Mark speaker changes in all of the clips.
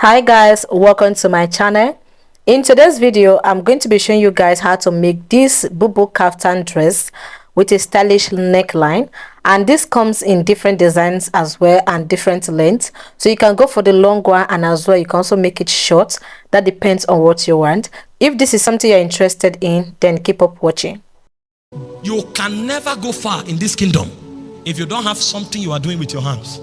Speaker 1: Hi guys, welcome to my channel. In today's video I'm going to be showing you guys how to make this bubu caftan dress with a stylish neckline, and this comes in different designs as well and different lengths, so you can go for the long one and as well you can also make it short. That depends on what you want. If this is something you're interested in, then keep up watching.
Speaker 2: You can never go far in this kingdom if you don't have something you are doing with your hands.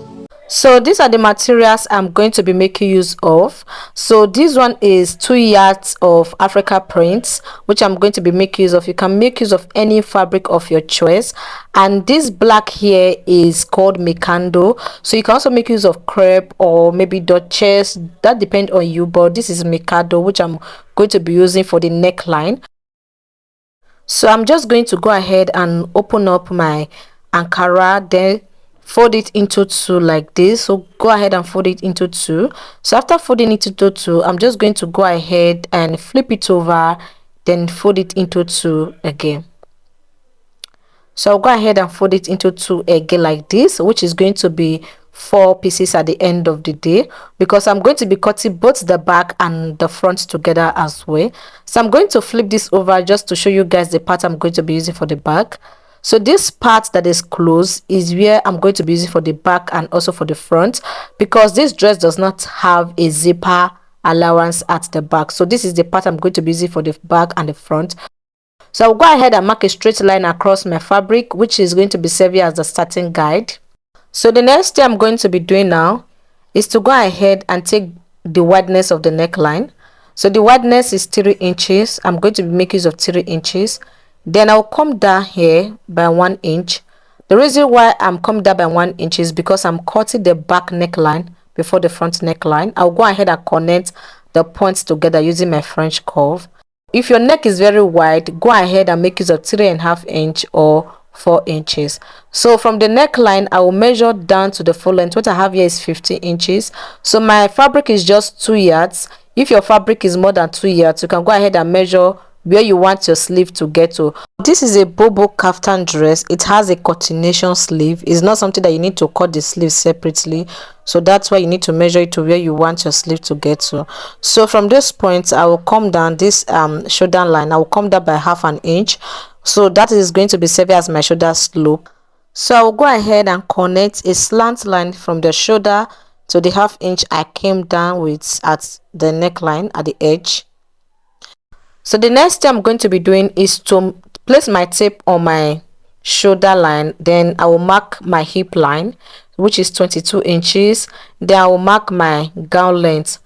Speaker 1: So these are the materials I'm going to be making use of. So this one is 2 yards of Africa prints, which I'm going to be making use of. You can make use of any fabric of your choice, and this black here is called mikando. So you can also make use of crepe or maybe duchess, that depends on you, but this is mikado, which I'm going to be using for the neckline. So I'm just going to go ahead and open up my Ankara, then fold it into two like this. So go ahead and fold it into two. So after folding it into two, I'm just going to go ahead and flip it over, then fold it into two again. So I'll go ahead and fold it into two again like this, which is going to be 4 pieces at the end of the day, because I'm going to be cutting both the back and the front together as well. So I'm going to flip this over just to show you guys the part I'm going to be using for the back. So this part that is closed is where I'm going to be using for the back and also for the front, because this dress does not have a zipper allowance at the back. So this is the part I'm going to be using for the back and the front. So I'll go ahead and mark a straight line across my fabric, which is going to be serving as the starting guide. So the next thing I'm going to be doing now is to go ahead and take the wideness of the neckline. So the wideness is 3 inches. I'm going to be making use of 3 inches. Then I'll come down here by 1 inch. The reason why I'm coming down by 1 inch is because I'm cutting the back neckline before the front neckline. I'll go ahead and connect the points together using my French curve. If your neck is very wide, go ahead and make use of 3.5 inch or 4 inches. So from the neckline, I will measure down to the full length. What I have here is 15 inches. So my fabric is just 2 yards. If your fabric is more than 2 yards, you can go ahead and measure where you want your sleeve to get to. This is a bubu caftan dress. It has a continuation sleeve. It's not something that you need to cut the sleeve separately, so that's why you need to measure it to where you want your sleeve to get to. So from this point, I will come down this shoulder line. I will come down by 1/2 inch, so that is going to be serving as my shoulder slope. So I will go ahead and connect a slant line from the shoulder to the 1/2 inch I came down with at the neckline at the edge. So the next thing I'm going to be doing is to place my tape on my shoulder line. Then I will mark my hip line, which is 22 inches. Then I will mark my gown length.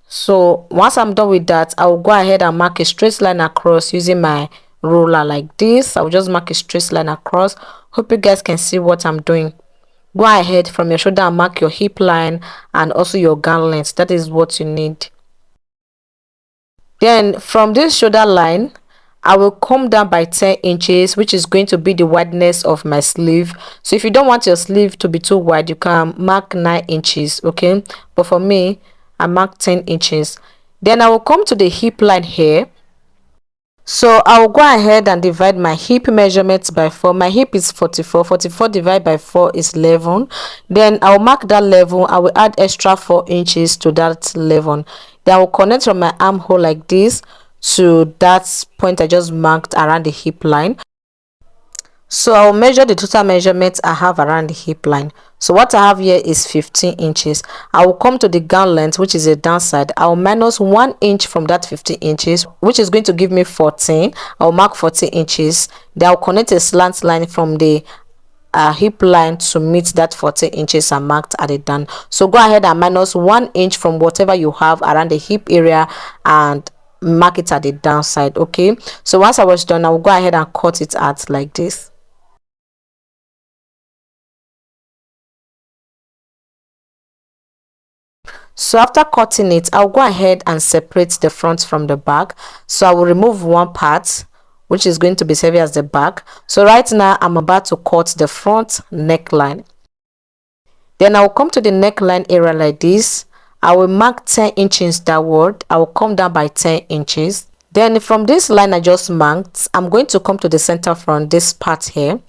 Speaker 1: So once I'm done with that, I will go ahead and mark a straight line across using my ruler like this. I will just mark a straight line across. Hope you guys can see what I'm doing. Go ahead from your shoulder and mark your hip line and also your gown length. That is what you need. Then from this shoulder line, I will come down by 10 inches, which is going to be the wideness of my sleeve. So if you don't want your sleeve to be too wide, you can mark 9 inches, okay? But for me, I mark 10 inches. Then I will come to the hip line here. So I will go ahead and divide my hip measurements by 4. My hip is 44. 44 divided by 4 is 11. Then I will mark that level. I will add extra 4 inches to that 11. Then I will connect from my armhole like this to that point I just marked around the hip line. So I will measure the total measurements I have around the hip line. So what I have here is 15 inches. I will come to the gown length, which is a downside. I will minus 1 inch from that 15 inches, which is going to give me 14. I will mark 14 inches. Then I will connect a slant line from the hip line to meet that 14 inches I marked at the down. So go ahead and minus 1 inch from whatever you have around the hip area and mark it at the downside. Okay, so once I was done, I will go ahead and cut it out like this. So after cutting it, I'll go ahead and separate the front from the back. So I will remove one part, which is going to be serving as the back. So right now I'm about to cut the front neckline. Then I will come to the neckline area like this. I will mark 10 inches downward. I will come down by 10 inches. Then from this line I just marked, I'm going to come to the center front, this part here.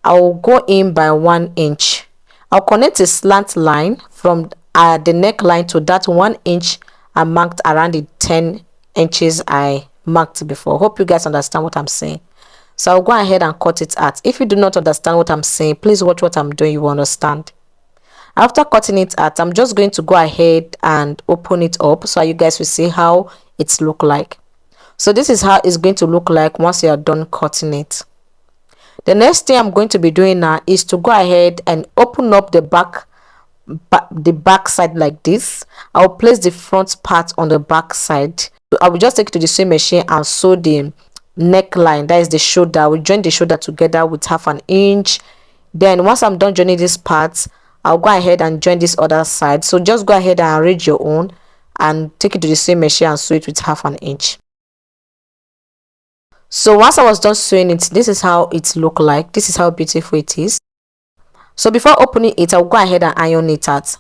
Speaker 1: I will go in by 1 inch. I'll connect a slant line from the neckline to that 1 inch I marked around the 10 inches I marked before. Hope you guys understand what I'm saying. So I'll go ahead and cut it out. If you do not understand what I'm saying, please watch what I'm doing, you will understand. After cutting it out, I'm just going to go ahead and open it up so you guys will see how it's look like. So this is how it's going to look like once you are done cutting it. The next thing I'm going to be doing now is to go ahead and open up the back side like this. I'll place the front part on the back side. So I will just take it to the sewing machine and sew the neckline, that is the shoulder. I will join the shoulder together with 1/2 inch. Then once I'm done joining these parts, I'll go ahead and join this other side. So just go ahead and arrange your own and take it to the sewing machine and sew it with 1/2 inch. So once I was done sewing it, this is how it look like. This is how beautiful it is. So before opening it, I'll go ahead and iron it out.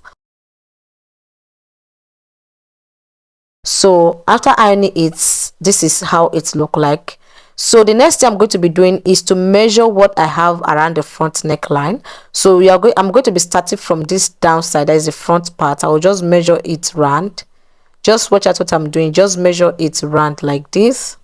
Speaker 1: So after ironing it, this is how it look like. So the next thing I'm going to be doing is to measure what I have around the front neckline. So I'm going to be starting from this downside, that is the front part. I will just measure it round. Just watch out what I'm doing. Just measure it round like this.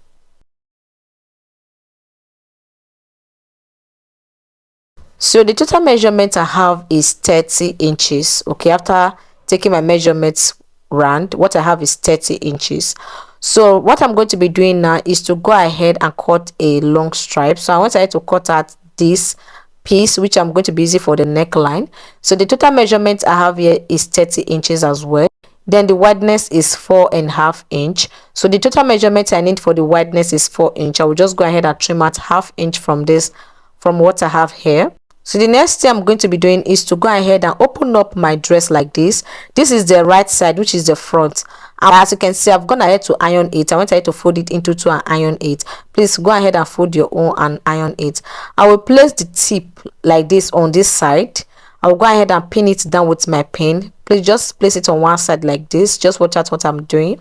Speaker 1: So the total measurement I have is 30 inches. Okay, after taking my measurements round, what I have is 30 inches. So what I'm going to be doing now is to go ahead and cut a long stripe. So I want to cut out this piece which I'm going to be using for the neckline. So the total measurement I have here is 30 inches as well. Then the wideness is 4.5 inch. So the total measurement I need for the wideness is 4 inch. I will just go ahead and trim out 1/2 inch from what I have here. So the next thing I'm going to be doing is to go ahead and open up my dress like this. This is the right side, which is the front. And as you can see, I've gone ahead to iron it. I went ahead to fold it into two and iron it. Please go ahead and fold your own and iron it. I will place the tip like this on this side. I'll go ahead and pin it down with my pin. Please just place it on one side like this. Just watch out what I'm doing.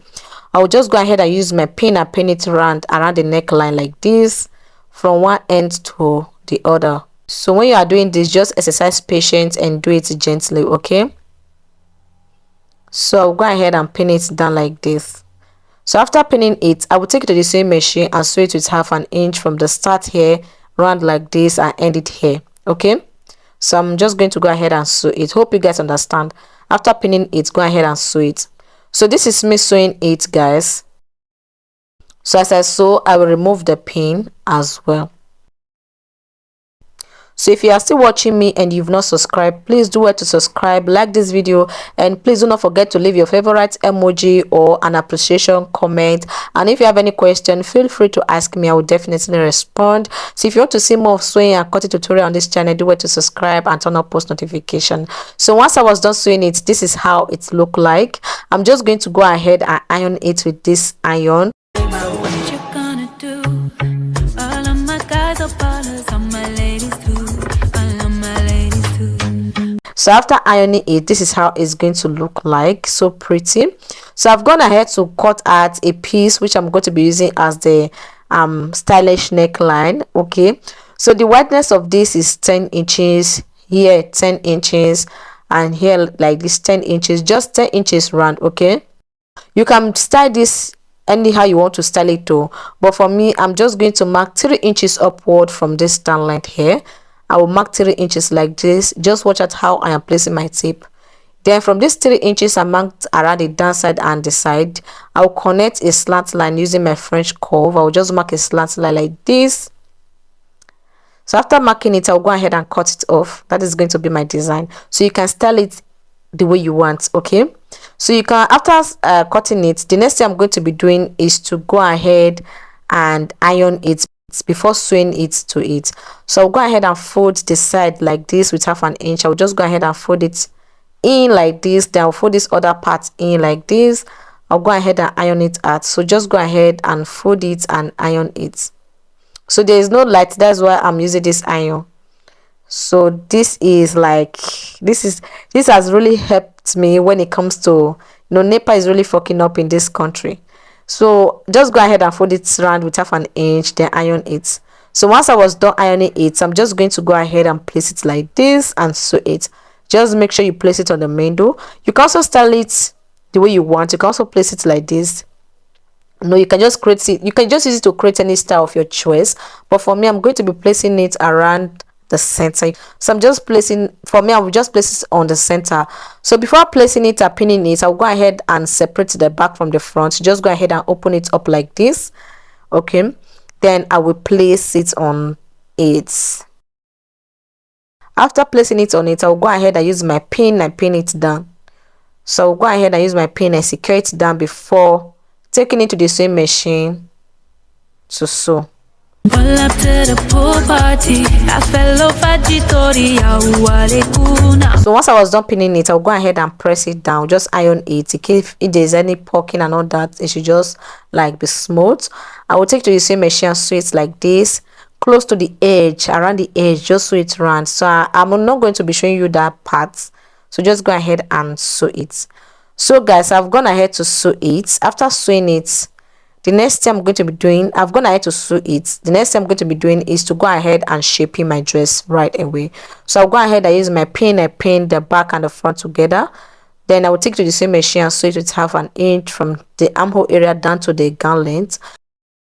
Speaker 1: I'll just go ahead and use my pin and pin it around the neckline like this, from one end to the other. So when you are doing this, just exercise patience and do it gently, okay? So I'll go ahead and pin it down like this. So after pinning it, I will take it to the sewing machine and sew it with 1/2 inch from the start here, round like this, and end it here, okay? So I'm just going to go ahead and sew it. Hope you guys understand. After pinning it, go ahead and sew it. So this is me sewing it, guys. So as I sew, I will remove the pin as well. So if you are still watching me and you've not subscribed, please do well to subscribe, like this video, and please do not forget to leave your favorite emoji or an appreciation comment. And if you have any question, feel free to ask me. I will definitely respond. So if you want to see more of sewing and cutting tutorial on this channel, do well to subscribe and turn on post notification. So once I was done sewing it, this is how it look like. I'm just going to go ahead and iron it with this iron. So after ironing it, this is how it's going to look like. So pretty. So I've gone ahead to cut out a piece which I'm going to be using as the stylish neckline, okay? So the wideness of this is 10 inches, here 10 inches, and here like this 10 inches, just 10 inches round, okay? You can style this anyhow you want to style it to, but for me, I'm just going to mark 3 inches upward from this down line here. I will mark 3 inches like this. Just watch out how I am placing my tape. Then from this 3 inches I marked around the downside and the side, I will connect a slant line using my French curve. I will just mark a slant line like this. So after marking it, I'll go ahead and cut it off. That is going to be my design. So you can style it the way you want, okay? So you can, after cutting it, the next thing I'm going to be doing is to go ahead and iron it before sewing it to it. So I'll go ahead and fold the side like this with 1/2 inch. I'll just go ahead and fold it in like this. Then I'll fold this other part in like this. I'll go ahead and iron it out. So just go ahead and fold it and iron it. So there is no light, that's why I'm using this iron. So this is like, this has really helped me when it comes to, you know, NEPA is really fucking up in this country. So just go ahead and fold it around with 1/2 inch, then iron it. So once I was done ironing it, I'm just going to go ahead and place it like this and sew it. Just make sure you place it on the middle. You can also style it the way you want. You can also place it like this. No, you can just create it, you can just use it to create any style of your choice, but for me I'm going to be placing it around the center. So I'm just placing, for me I will just place it on the center. So before placing it or pinning it, I'll go ahead and separate the back from the front. Just go ahead and open it up like this. Okay, then I will place it on it. After placing it on it, I'll go ahead and use my pin and pin it down. So I'll go ahead and use my pin and secure it down before taking it to the sewing machine to sew.
Speaker 3: Pull up to the pool party.
Speaker 1: So once I was done pinning it, I'll go ahead and press it down. Just iron it. In case if there's any poking and all that, it should just like be smooth. I will take to the sewing machine and sew it like this, close to the edge, around the edge, just sew it round. So I'm not going to be showing you that part, so just go ahead and sew it. So guys, I've gone ahead to sew it. After sewing it, the next thing I'm going to be doing, I've gone ahead to sew it. The next thing I'm going to be doing is to go ahead and shaping my dress right away. So I'll go ahead and use my pin and pin the back and the front together. Then I will take to the sewing machine and sew it with 1/2 inch from the armhole area down to the gown length.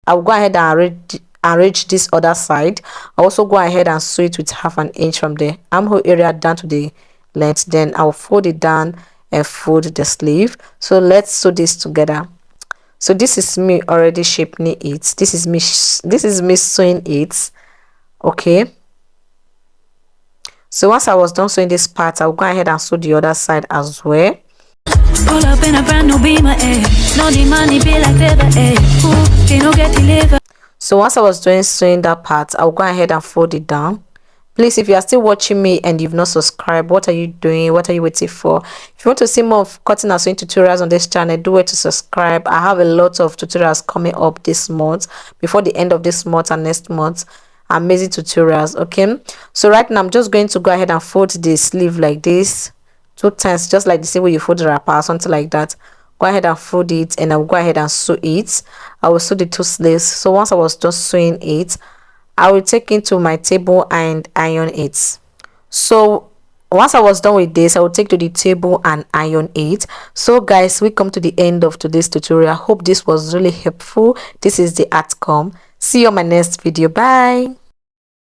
Speaker 1: I'll go ahead and arrange this other side. I'll also go ahead and sew it with 1/2 inch from the armhole area down to the length. Then I'll fold it down and fold the sleeve. So let's sew this together. So this is me already shaping it. This is me sewing it. Okay, so once I was done sewing this part, I'll go ahead and sew the other side as well.
Speaker 3: Pull up in a brand new Beamer, no the money be like leather, ooh, you know get delivered.
Speaker 1: So once I was doing sewing that part, I'll go ahead and fold it down. Please, if you are still watching me and you've not subscribed, what are you doing? What are you waiting for? If you want to see more of cutting and sewing tutorials on this channel, do it to subscribe. I have a lot of tutorials coming up this month, before the end of this month and next month. Amazing tutorials. Okay, so right now I'm just going to go ahead and fold the sleeve like this 2 times, just like the same way you fold the wrapper or something like that. Go ahead and fold it, and I'll go ahead and sew it. I will sew the 2 sleeves. So once I was just sewing it, I will take it to my table and iron it. So once I was done with this, I will take to the table and iron it. So guys, we come to the end of today's tutorial. I hope this was really helpful. This is the outcome. See you on my next video. Bye.